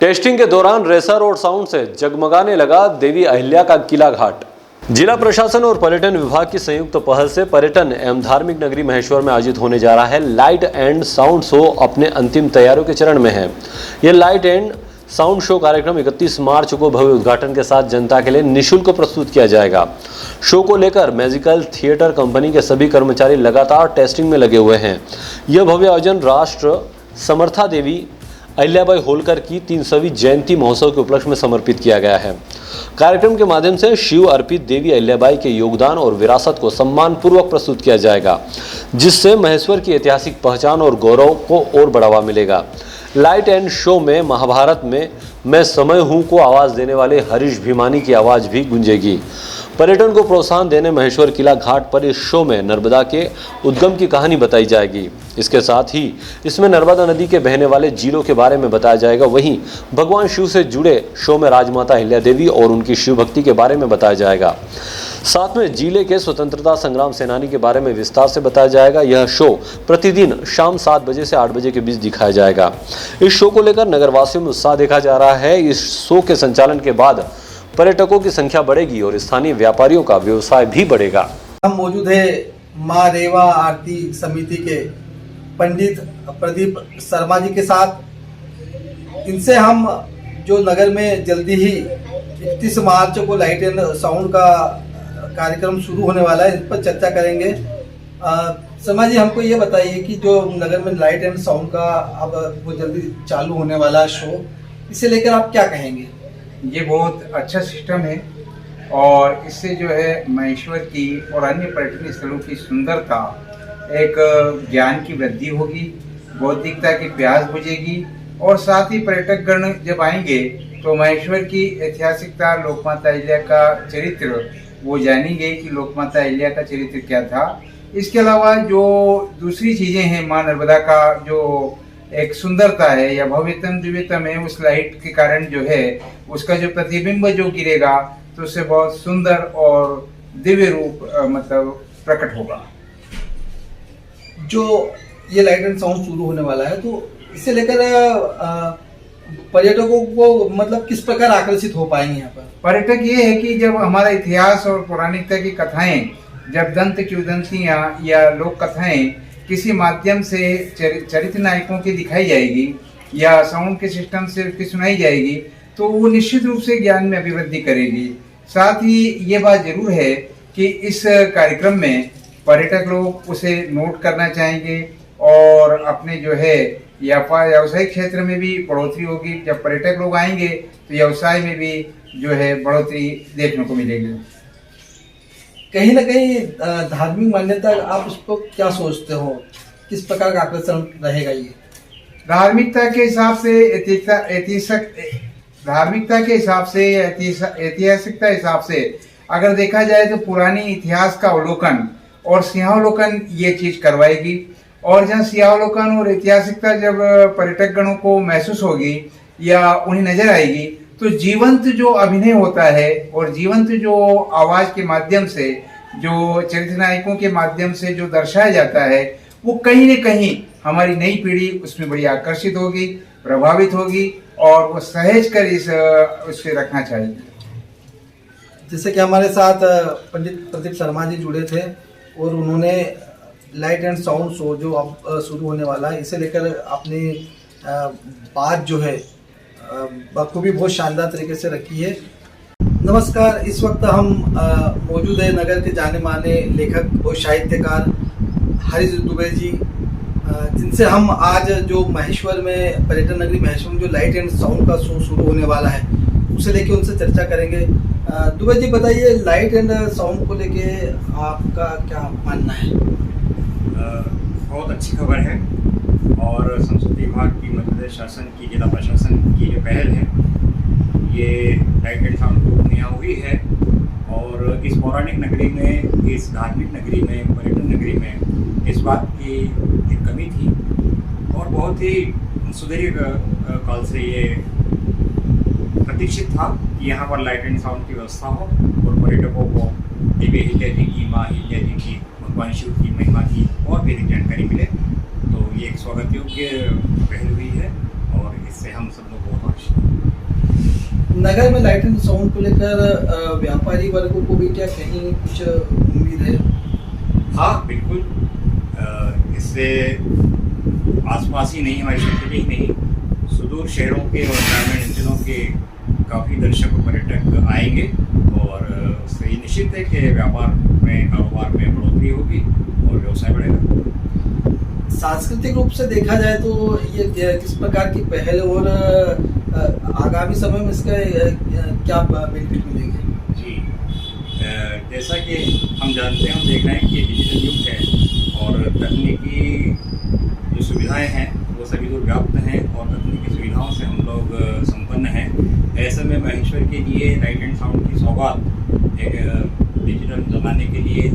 Testing के दौरान racer और साउंड से जगमगाने लगा देवी अहिल्या का किला घाट। जिला प्रशासन और पर्यटन विभाग की संयुक्त पहल से पर्यटन एवं धार्मिक नगरी महेश्वर में आयोजित होने जा रहा है लाइट एंड साउंड शो अपने अंतिम तैयारियों के चरण में है। यह लाइट एंड साउंड शो कार्यक्रम 31 मार्च को भव्य उद्घाटन के साथ जनता के लिए निःशुल्क प्रस्तुत किया जाएगा। शो को लेकर मैजिकल थिएटर कंपनी के सभी कर्मचारी लगातार टेस्टिंग में लगे हुए हैं। यह भव्य आयोजन राष्ट्र समर्था देवी अहिल्याबाई होलकर की 300वीं जयंती महोत्सव के उपलक्ष्य में समर्पित किया गया है। कार्यक्रम के माध्यम से शिव अर्पित देवी अहिल्याबाई के योगदान और विरासत को सम्मानपूर्वक प्रस्तुत किया जाएगा, जिससे महेश्वर की ऐतिहासिक पहचान और गौरव को और बढ़ावा मिलेगा। लाइट एंड शो में महाभारत में मैं समय हूँ को आवाज़ देने वाले हरीश भीमानी की आवाज़ भी गूंजेगी। पर्यटन को प्रोत्साहन देने महेश्वर किला घाट पर इस शो में नर्मदा के उद्गम की कहानी बताई जाएगी। इसके साथ ही इसमें नर्मदा नदी के बहने वाले झीलों के बारे में बताया जाएगा। वहीं भगवान शिव से जुड़े शो में राजमाता अहिल्या देवी और उनकी शिव भक्ति के बारे में बताया जाएगा। साथ में जिले के स्वतंत्रता संग्राम सेनानी के बारे में विस्तार से बताया जाएगा। यह शो प्रतिदिन शाम 7 बजे से 8 बजे के बीच दिखाया जाएगा। इस शो को लेकर नगरवासियों में उत्साह देखा जा रहा है। इस शो के संचालन के बाद पर्यटकों की संख्या बढ़ेगी और स्थानीय व्यापारियों का व्यवसाय भी बढ़ेगा। हम मौजूद है माँ रेवा आरती समिति के पंडित प्रदीप शर्मा जी के साथ। इनसे हम जो नगर में जल्दी ही 31 मार्च को लाइट एंड साउंड का कार्यक्रम शुरू होने वाला है, इस पर चर्चा करेंगे। शर्मा जी, हमको ये बताइए कि जो नगर में लाइट एंड साउंड का अब वो जल्दी चालू होने वाला शो, इसे लेकर आप क्या कहेंगे? ये बहुत अच्छा सिस्टम है और इससे जो है महेश्वर की और अन्य पर्यटन स्थलों की सुंदरता, एक ज्ञान की वृद्धि होगी, बौद्धिकता की प्यास बुझेगी और साथ ही पर्यटक गण जब आएंगे तो महेश्वर की ऐतिहासिकता, लोकमाता अहिल्या का चरित्र वो जानेंगे कि लोकमाता अहिल्या का चरित्र क्या था। इसके अलावा जो दूसरी चीज़ें हैं, माँ नर्मदा का जो एक सुंदरता है या भव्यतम दिव्यतम है, उस लाइट के कारण जो है उसका जो प्रतिबिंब जो गिरेगा तो उससे बहुत सुंदर और दिव्य रूप मतलब प्रकट होगा। जो ये लाइट एंड साउंड शुरू होने वाला है, तो इसे लेकर पर्यटकों को मतलब किस प्रकार आकर्षित हो पाएंगे यहाँ पर? पर्यटक ये है कि जब हमारा इतिहास और पौराणिकता की कथाएं, जब दंत किंवदंतियां या लोक कथाएं किसी माध्यम से चरित्र नायकों की दिखाई जाएगी या साउंड के सिस्टम से उसकी सुनाई जाएगी, तो वो निश्चित रूप से ज्ञान में अभिवृद्धि करेगी। साथ ही ये बात जरूर है कि इस कार्यक्रम में पर्यटक लोग उसे नोट करना चाहेंगे और अपने जो है व्यावसायिक क्षेत्र में भी बढ़ोतरी होगी। जब पर्यटक लोग आएंगे तो व्यवसाय में भी जो है बढ़ोतरी देखने को मिलेगी। कहीं ना कहीं धार्मिक मान्यता, आप उस पर क्या सोचते हो? किस प्रकार का आकर्षण रहेगा ये? धार्मिकता के हिसाब से ऐतिहासिकता हिसाब से अगर देखा जाए तो पुरानी इतिहास का अवलोकन और सिंहावलोकन ये चीज करवाएगी। और जहाँ सिंहावलोकन और ऐतिहासिकता जब पर्यटक गणों को महसूस होगी या उन्हें नजर आएगी, तो जीवंत जो अभिनय होता है और जीवंत जो आवाज के माध्यम से, जो चरित्र नायकों के माध्यम से जो दर्शाया जाता है, वो कहीं न कहीं हमारी नई पीढ़ी उसमें बड़ी आकर्षित होगी, प्रभावित होगी और वो सहेज कर उससे रखना चाहिए। जैसे कि हमारे साथ पंडित प्रदीप शर्मा जी जुड़े थे और उन्होंने लाइट एंड साउंड शो जो अब शुरू होने वाला है, इसे लेकर अपनी बात जो है बखूबी बहुत शानदार तरीके से रखी है। नमस्कार, इस वक्त हम मौजूद है नगर के जाने माने लेखक और साहित्यकार हरीश दुबे जी, जिनसे हम आज जो महेश्वर में पर्यटन नगरी महेश्वर में जो लाइट एंड साउंड का शो शुरू होने वाला है उसे लेके उनसे चर्चा करेंगे। दुबे जी, बताइए लाइट एंड साउंड को लेके आपका क्या मानना है? बहुत अच्छी खबर है और संस्कृति विभाग की, मध्य प्रदेश शासन की, जिला प्रशासन की जो पहल है, ये लाइट एंड साउंड ग्रुप में हुई है और इस पौराणिक नगरी में, इस धार्मिक नगरी में, पर्यटन नगरी में इस बात की एक कमी थी और बहुत ही सुदीर्घ काल से ये प्रतीक्षित था कि यहाँ पर लाइट एंड साउंड की व्यवस्था हो और पर्यटकों को देवी अहिल्या जी की, माँ अहिल्या जी की, भगवान शिव की महिमा की और भी अधिक जानकारी मिले। तो ये एक स्वागत योग्य पहल हुई है और इससे हम सब लोग बहुत खुश हैं। नगर में लाइट एंड साउंड को लेकर व्यापारी वर्गों को भी क्या कहीं कुछ उम्मीद है? हाँ बिल्कुल, इससे आसपास ही नहीं, हमारे क्षेत्र के ही नहीं, सुदूर शहरों के और ग्रामीण अंचलों के काफ़ी दर्शक और पर्यटक आएंगे और उससे ये निश्चित है कि व्यापार में, कारोबार में बढ़ोतरी होगी और व्यवसाय बढ़ेगा। सांस्कृतिक रूप से देखा जाए तो ये किस प्रकार की पहल और आगामी समय में इसका क्या बेनिफिट मिलेगी? जी, जैसा कि हम जानते हैं, हम देख रहे हैं कि डिजिटल युग है और तकनीकी जो सुविधाएं हैं वो सभी दूर व्याप्त हैं और तकनीकी सुविधाओं से हम लोग संपन्न हैं। ऐसे में महेश्वर के लिए लाइट एंड साउंड की सौगात एक डिजिटल ज़माने के लिए,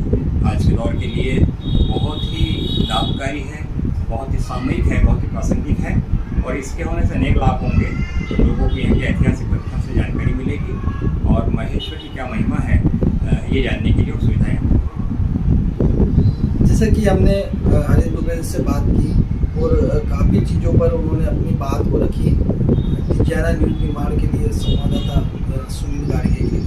आज के दौर के लिए बहुत ही लाभकारी है, बहुत ही सामयिक है, बहुत ही प्रासंगिक है और इसके होने से अनेक लाभ होंगे। लोगों को यहाँ के ऐतिहासिक तथ्यों से जानकारी मिलेगी और महेश्वर की क्या महिमा है ये जानने के लिए सुविधाएँ। जैसे कि हमने हरीश दुबे से बात की और काफ़ी चीज़ों पर उन्होंने अपनी बात को रखी। डिजियाना न्यूज़ निर्माण के लिए संवाददाता सुनील गाड़गे के लिए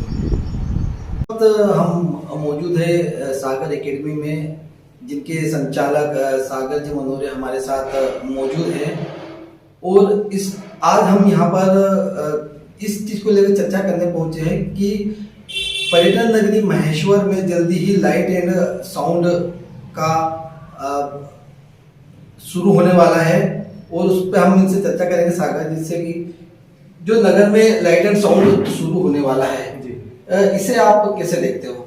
हम मौजूद है सागर एकेडमी में, जिनके संचालक सागर जी मनोरे हमारे साथ मौजूद हैं और आज हम यहाँ पर इस चीज़ को लेकर चर्चा करने पहुँचे हैं कि पर्यटन नगरी महेश्वर में जल्दी ही लाइट एंड साउंड का शुरू होने वाला है और उस पर हम इनसे चर्चा करेंगे सागर, जिससे कि जो नगर में लाइट एंड साउंड शुरू होने वाला है जी, इसे आप कैसे देखते हो?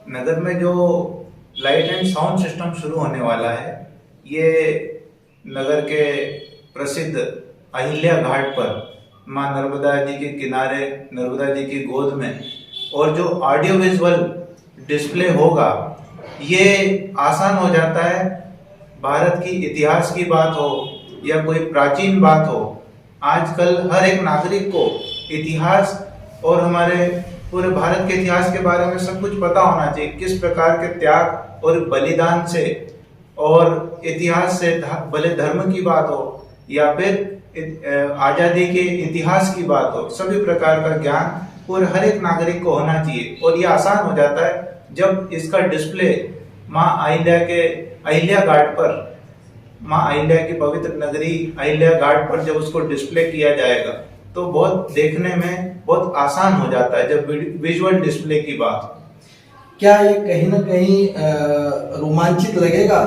नगर में जो लाइट एंड साउंड सिस्टम शुरू होने वाला है, ये नगर के प्रसिद्ध अहिल्या घाट पर मां नर्मदा जी के किनारे, नर्मदा जी की गोद में, और जो ऑडियो विजुअल डिस्प्ले होगा, ये आसान हो जाता है। भारत की इतिहास की बात हो या कोई प्राचीन बात हो, आजकल हर एक नागरिक को इतिहास और हमारे पूरे भारत के इतिहास के बारे में सब कुछ पता होना चाहिए। किस प्रकार के त्याग और बलिदान से और इतिहास से, भले धर्म की बात हो या फिर आजादी के इतिहास की बात हो, सभी प्रकार का ज्ञान पूरे हर एक नागरिक को होना चाहिए। और ये आसान हो जाता है जब इसका डिस्प्ले माँ अहिल्या घाट पर, माँ अहिल्या की पवित्र नगरी अहिल्या घाट पर जब उसको डिस्प्ले किया जाएगा तो बहुत देखने में बहुत आसान हो जाता है जब विजुअल डिस्प्ले की बात। क्या ये कहीं ना कहीं रोमांचित लगेगा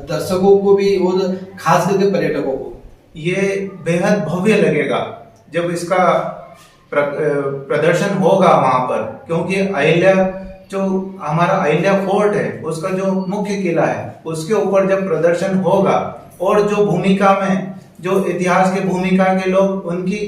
दर्शकों को भी और खास करके पर्यटकों को? ये बेहद भव्य लगेगा जब इसका प्रदर्शन होगा वहां पर, क्योंकि अहिल्या, जो हमारा अहिल्या फोर्ट है, उसका जो मुख्य किला है, उसके ऊपर जब प्रदर्शन होगा और जो भूमिका में, जो इतिहास के भूमिका के लोग, उनकी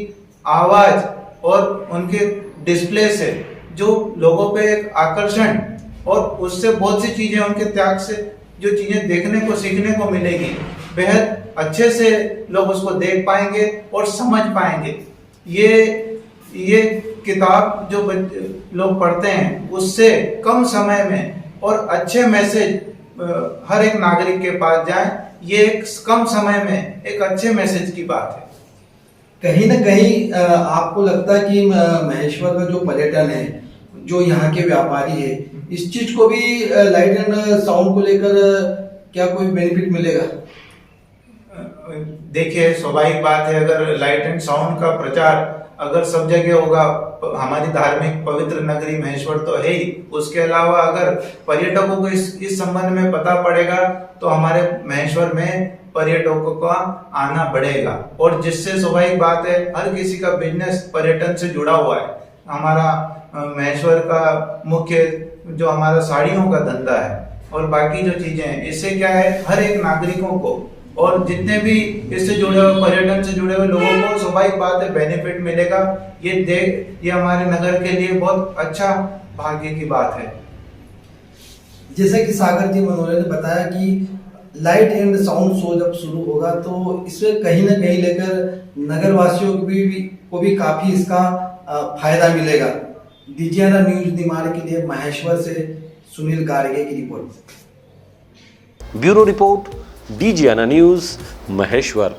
आवाज और उनके डिस्प्ले से जो लोगों पे एक आकर्षण और उससे बहुत सी चीजें, उनके त्याग से जो चीजें देखने को, सीखने को मिलेगी, बेहद अच्छे से लोग उसको देख पाएंगे और समझ पाएंगे। ये किताब जो लोग पढ़ते हैं उससे कम समय में और अच्छे मैसेज हर एक नागरिक के पास जाए, ये एक कम समय में एक अच्छे मैसेज की बात है। कहीं ना कहीं आपको लगता है कि महेश्वर का जो पर्यटन है, जो यहाँ के व्यापारी है, इस चीज को भी लाइट एंड साउंड को लेकर क्या कोई बेनिफिट मिलेगा? देखिए, स्वाभाविक बात है, अगर लाइट एंड साउंड का प्रचार अगर सब जगह होगा, हमारी धार्मिक पवित्र नगरी महेश्वर तो है ही, उसके अलावा अगर पर्यटकों को इस संबंध में पता पड़ेगा तो हमारे महेश्वर में पर्यटकों का आना बढ़ेगा और जिससे स्वाभाविक बात है हर किसी का बिजनेस पर्यटन से जुड़ा हुआ है। हमारा महेश्वर का मुख्य जो हमारा साड़ियों का धंधा है और बाकी जो चीजें हैं, इससे क्या है, हर एक नागरिकों को और जितने भी इससे जुड़े हुए, पर्यटन से जुड़े हुए लोगों को स्वाभाविक बात है बेनिफिट मिलेगा। ये हमारे नगर के लिए बहुत अच्छा भाग्य की बात है। जैसे कि सागर जी मनोरे ने बताया कि लाइट एंड साउंड शो जब शुरू होगा तो इसमें कहीं ना कहीं लेकर नगर वासियों को भी काफी इसका फायदा मिलेगा। डिजियाना न्यूज निमाड़ के लिए महेश्वर से सुनील गाड़गे की report. Bureau report, Digiana news, Maheshwar.